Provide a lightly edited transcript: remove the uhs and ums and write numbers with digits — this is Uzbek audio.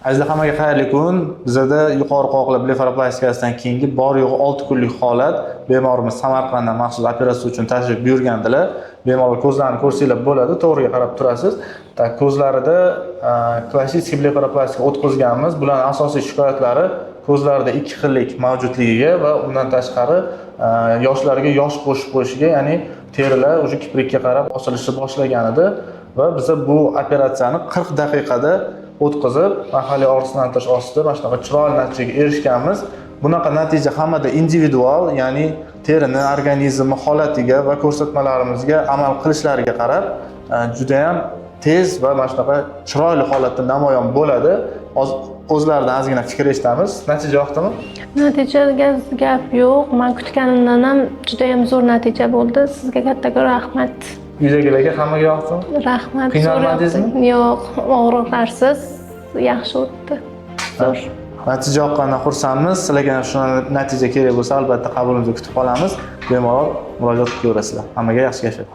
Azizlar, hammaga xayrli kun. Bizda yuqori qovoqli blefaroplastikasidan keyingi bor yo'g'i 6 kunlik holat. Bemorimiz Samarqanddan maxsus operatsiya uchun tashrif buyurgandilar. Bemorlar ko'zlarini ko'rsanglar bo'ladi, to'g'riga qarab turasiz. Ko'zlarida klassik blefaroplastika o'tkazganmiz. Bularning asosiy shikoyatlari ko'zlarida ikki xillik mavjudligiga va undan tashqari yoshlarga yosh qo'shib qo'yishiga, ya'ni terilar o'sha kiprikka qarab osilishni boshlagan edi va biz bu operatsiyani 40 daqiqada o'tkazib, mahalliy og'riqsizlantirish ostida mana shunaqa chiroyli natijaga erishganmiz. Bunaqa natija hammada individual, ya'ni terini organizmi holatiga va ko'rsatmalarimizga amal qilishlariga qarab juda ham tez va mana shunaqa chiroyli holatda namoyon bo'ladi. O'zlaridan ozgina fikr eshitamiz. Natija yoqdimi? Natijaga gap yo'q. Men kutganimdan ham juda ham zo'r natija bo'ldi. Sizga kattakon rahmat. Uydagilarga hammaga yoqdimi? Rahmat. Qiynalmadingizmi? Yo'q, og'riqlarsiz yaxshi o'tdi. Zo'r. Natija yoqqanidan xursandmiz. Sizlarga ham shu natija kerak bo'lsa, albatta qabulimizga kutib qolamiz. Bemalol murojaat qilaverasizlar. Hammaga yaxshi yashang.